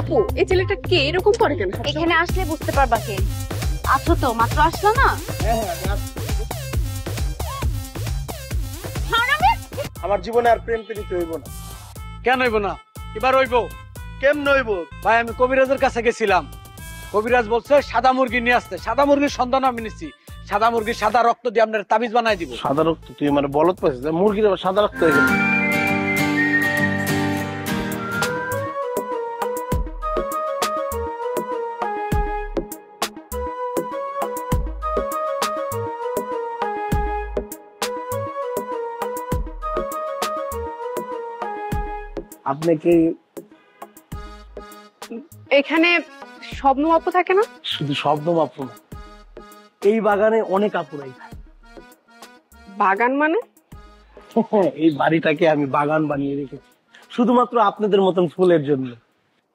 আপু এই ছেলেটা কে এরকম করে কেন? এখানে আসলে বুঝতে পারবা কে। আছো তো, মাত্র আসলো না? আমার জীবনে আর প্রেম প্রীতি হইব না। কেন হইব না? এবার হইব। কেমনে হইব? ভাই আমি কবিরাজের কাছে গেছিলাম, কবিরাজ বলছে সাদা মুরগি নিয়ে আসতে। সাদা মুরগির সন্ধান আমি নিচ্ছি। সাদা মুরগির সাদা রক্ত দিয়ে আপনার তাবিজ বানাই দিব। সাদা রক্ত? তুই মানে বলত পাইছিস মুরগির আবার সাদা রক্ত হয়ে গেল? আপনি কি এখানে স্বপ্ন আপু থাকে না? শুধু শব্দ মাত্র না, এই বাগানে অনেক আপুরাই থাকে। বাগান মানে? এই বাড়িটাকে আমি বাগান বানিয়ে রেখেছি শুধুমাত্র আপনাদের মতন ফুলের জন্য।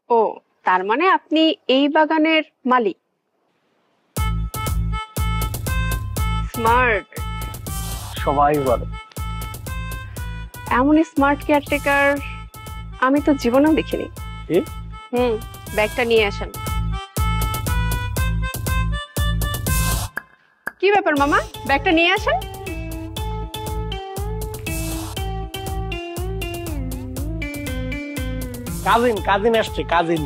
ও, তার মানে আপনি এই বাগানের মালিক। স্মার্ট। সবাই বলে। এমন স্মার্ট কেয়ারটেকার আমি তো জীবনেও দেখিনি। ব্যাগটা নিয়ে আসেন। কি ব্যাপার মামা, ব্যাগটা নিয়ে আসেন। কাজিন কাজিন আসছে, কাজিন।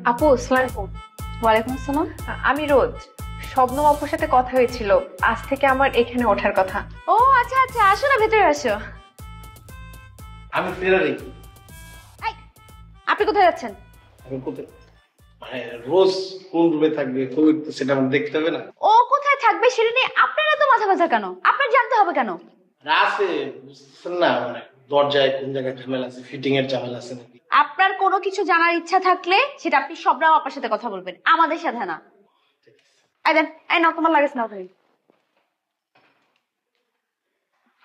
আপু আসসালামু ওয়ালাইকুম আসসালাম। আমি রোজ শবনম আপুর সাথে কথা হয়েছিল, আজ থেকে আমার এখানে ওঠার কথা। ও আচ্ছা আচ্ছা, আসো না, ভেতরে আসো। আমি ফেরারি। আপনি কোথায় যাচ্ছেন? আমি কোথায় মানে রোজ কোন রুমে থাকবে সেটা আমার দেখতে হবে না? ও কোথায় থাকবে সেটা নিয়ে আপনারা তো মাথা ব্যথা কেন? আপনার জানতে হবে কেন? আছে বুঝতেছেন না, মানে দরজায় কোন জায়গায় ঝামেলা আছে, ফিটিং এর ঝামেলা আছে নাকি? আপনার কোনো কিছু জানার ইচ্ছা থাকলে সেটা আপনি সবরাও আপনার সাথে কথা বলবেন, আমাদের সাথে না। এই নাও তোমার লাগেজ নাও।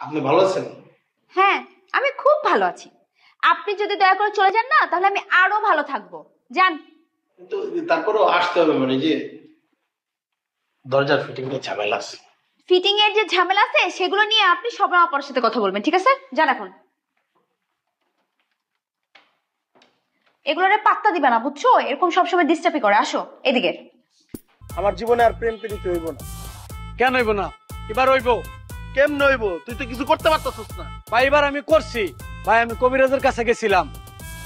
আপনি ভালো আছেন? হ্যাঁ আমি খুব ভালো আছি। আপনি যদি দয়া করে চলে যান না, তাহলে আমি আরো ভালো থাকবো। যান। কিন্তু তারপরেও আসতে হবে, মানে যে দরজার ফিটিং এর ঝামেলা আছে। ফিটিং এর যে ঝামেলা আছে সেগুলো নিয়ে আপনি সবরাও আপনার সাথে কথা বলবেন, ঠিক আছে? যান এখন। এগুলোরে পাত্তা দিবে না, বুঝছো? এরকম সবসময় ডিস্টার্বই করে। আসো এদিকে। আমার জীবনে আর প্রেম প্রীতি হইব না। কেন হইব না? এবার হইব। কেমনে হইব? তুই তো কিছু করতে পারতাছিস না। ভাই এবার আমি করছি। ভাই আমি কবিরাজের কাছে গেছিলাম,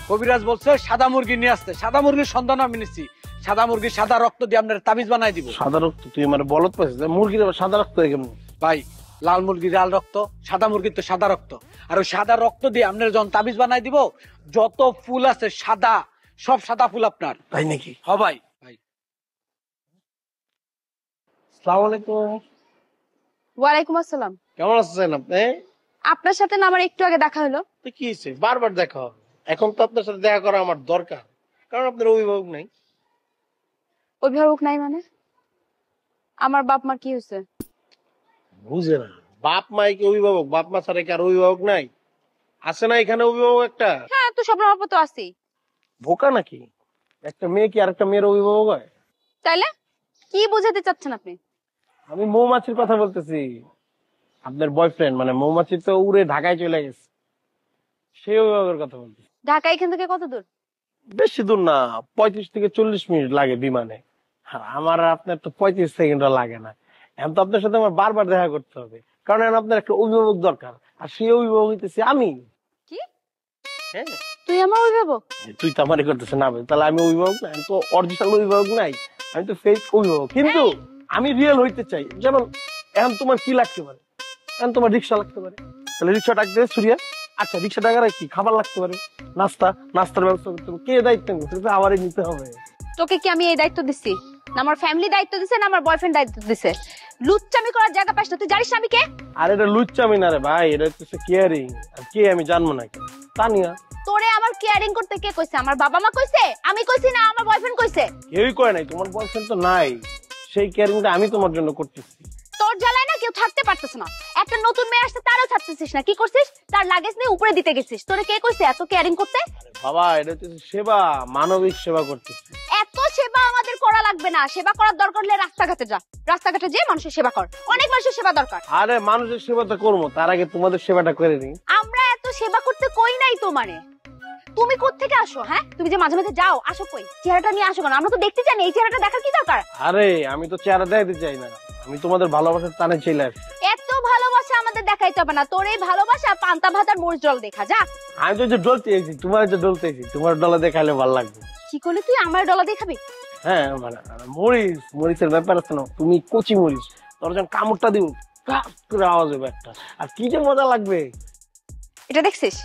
কবিরাজ বলছে সাদা মুরগি নিয়ে আসতে। সাদা মুরগির সন্ধান আমি নিচ্ছি। সাদা মুরগির সাদা রক্ত দিয়ে আপনার তাবিজ বানাই দিব। সাদা রক্ত? তুই মানে বলত পাইছিস মুরগির আবার সাদা রক্ত হয়ে গেল? ভাই লাল মুরগির লাল রক্ত, সাদা মুরগির তো সাদা রক্ত। আর ওই সাদা রক্ত দিয়ে আপনার যখন তাবিজ বানাই দিব, যত ফুল আছে সাদা, সব সাদা ফুল আপনার। তাই নাকি? হ ভাই। ভাই আসসালামু আলাইকুম। ওয়ালাইকুম আসসালাম। কেমন আছেন আপনি? আপনার সাথে না আমার একটু আগে দেখা হলো। তো কি হয়েছে? বারবার দেখা হবে? এখন তো আপনার সাথে দেখা করা আমার দরকার, কারণ আপনার অভিভাবক নাই। অভিভাবক নাই মানে? আমার বাপ মা কি হয়েছে? বুঝে না, বাপ মাই কি অভিভাবক? বাপ মা ছাড়া কি আর অভিভাবক নাই? আছে না এখানে অভিভাবক একটা? হ্যাঁ তো সব বাপ তো আছেই। বোকা নাকি? একটা মেয়ে কি আরেকটা মেয়ের অভিভাবক হয়? তাইলে কি বোঝাতে চাচ্ছেন আপনি? আমি মৌমাছির কথা বলতেছি। আপনার বয়ফ্রেন্ড মানে মৌমাছি তো উড়ে ঢাকায় চলে গেছে, সেই অভিভাবকের কথা বলতেছি। ঢাকা এখান থেকে কত দূর? বেশি দূর না, 35 থেকে 40 মিনিট লাগে বিমানে। আর আমার আর আপনার তো 35 সেকেন্ডও লাগে না। এখন তো আপনার সাথে আমার বারবার দেখা করতে হবে, কারণ এখন আপনার একটা অভিভাবক দরকার, আর সেই অভিভাবক হইতেছি আমি। কি? হ্যাঁ তুই আমার অভিভাবক? তুই তো আমারই করতেছে না, তাহলে আমি অভিভাবক না? আমি তো অরিজিনাল অভিভাবক নাই, আমি তো ফেক অভিভাবক। কিন্তু আমি রিয়েল হইতে চাই। যেমন এখন তোমার কি লাগতে পারে? এখন তোমার রিক্সা লাগতে পারে, তাহলে রিক্সা ডাকতে সুরিয়া। আচ্ছা রিক্সা ডাকার কি খাবার লাগতে পারে, নাস্তার ব্যবস্থা করতে হবে। কে দায়িত্ব নিতে? আমারই নিতে হবে। তোকে কি আমি এই দায়িত্ব দিচ্ছি? না আমার ফ্যামিলি দায়িত্ব দিছে, না আমার বয়ফ্রেন্ড দায়িত্ব দিছে? লুচ্চামি করার জায়গা পাস না? তুই জানিস না আমি কে? আর এটা লুচ্চামি না রে ভাই, এটা হচ্ছে কেয়ারিং। আর কে আমি জানবো নাকি? তানিয়া। তোরে আমার কেয়ারিং করতে কে কইছে? আমার বাবা মা কইছে? আমি কইছি না আমার বয়ফ্রেন্ড কইছে? কেউই কয় নাই, তোমার বয়ফ্রেন্ড তো নাই, সেই কেয়ারিংটা আমি তোমার জন্য করতেছি। তোর জ্বালায় না কেউ থাকতে পারতেছ না। একটা নতুন মেয়ে আসছে তারও থাকতেছিস না। কি করছিস? তার লাগেজ নিয়ে উপরে দিতে গেছিস। তোরে কে কইছে এত কেয়ারিং করতে? বাবা এটা হচ্ছে সেবা, মানবিক সেবা করতেছি। এত সেবা আমাদের করা লাগবে না, সেবা করার দরকার হলে রাস্তাঘাটে যা, রাস্তাঘাটে যে মানুষের সেবা কর, অনেক মানুষের সেবা দরকার। আরে মানুষের সেবাটা করবো, তার আগে তোমাদের সেবাটা করে নিই। আমরা এত সেবা করতে কই নাই তোমারে, তুমি কোত্থেকে আসো? হ্যাঁ, তুমি যে মাঝে মাঝে যাও, আসো কই? চেহারাটা নিয়ে আসো কেন? আমরা তো দেখতে চাই, এই চেহারাটা দেখার কি দরকার? আরে আমি তো চেহারা দেখাতে চাই না, আমি তোমাদের ভালোবাসার টানে চলে আসছি। এত ভালোবাসা আমাদের দেখাইতে হবে না, তোর এই ভালোবাসা পান্তা ভাত আর মরিচ জল দেখা যা। আমি তো যে ডলতে এসেছি, তোমার যে ডলতে এসেছি, তোমার ডলা দেখালে ভালো লাগবে। কি করলে তুই আমার ডলা দেখাবি? হ্যাঁ মানে মরিচের ব্যাপার আছে না, তুমি কচি মরিচ, তোর যখন কামড়টা দিব করে আওয়াজ হবে একটা, আর কি যে মজা লাগবে। এটা দেখছিস?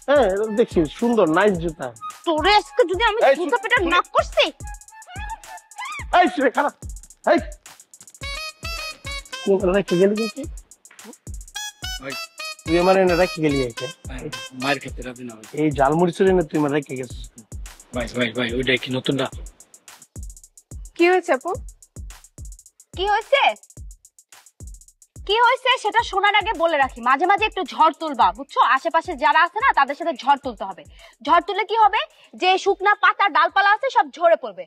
হ্যাঁ দেখছি, সুন্দর নাইস জুতা। তোরে আজকে যদি আমি এই, জুতা পেটা নক করছি। এই শুনে খারাপ, এই তুই আমার রেখে গেলি কিন্তু, তুই আমার এনে রেখে গেলি একে মায়ের ক্ষেত্রে রাজি না ভাই। এই ঝালমরিচের এনে তুই আমার রেখে গেছিস। ভাই ভাই ভাই ওইটা কি নতুন না? কি হয়েছে আপু? কি হয়েছে? কি হয়েছে সেটা শোনার আগে বলে রাখি, মাঝে মাঝে একটু ঝড় তুলবা, বুঝছো? আশেপাশে যারা আছে না তাদের সাথে ঝড় তুলতে হবে। ঝড় তুললে কি হবে, যে শুকনা পাতা ডালপালা আছে সব ঝরে পড়বে।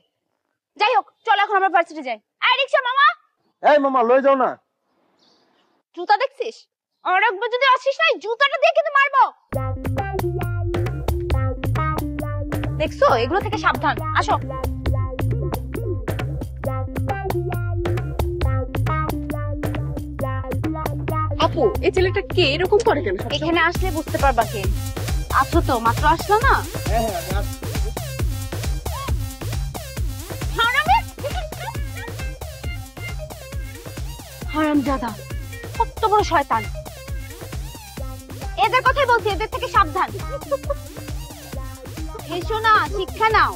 যাই হোক, চলো এখন আমরা ভার্সিটি যাই। আই রিকশা মামা, এই মামা লয়ে যাও না। জুতা দেখছিস? আর একবার যদি আসিস না, জুতাটা দিয়ে কিন্তু মারবো। দেখছো, এগুলো থেকে সাবধান। আসো। আপু এই ছেলেটা কে এরকম করে কেন? এখানে আসলে বুঝতে পারবা কে। আছো তো, মাত্র আসলো না? হারামজাদা, কত বড় শয়তান। এদের কথাই বলছি, এদের থেকে সাবধান। এসো না, শিক্ষা নাও।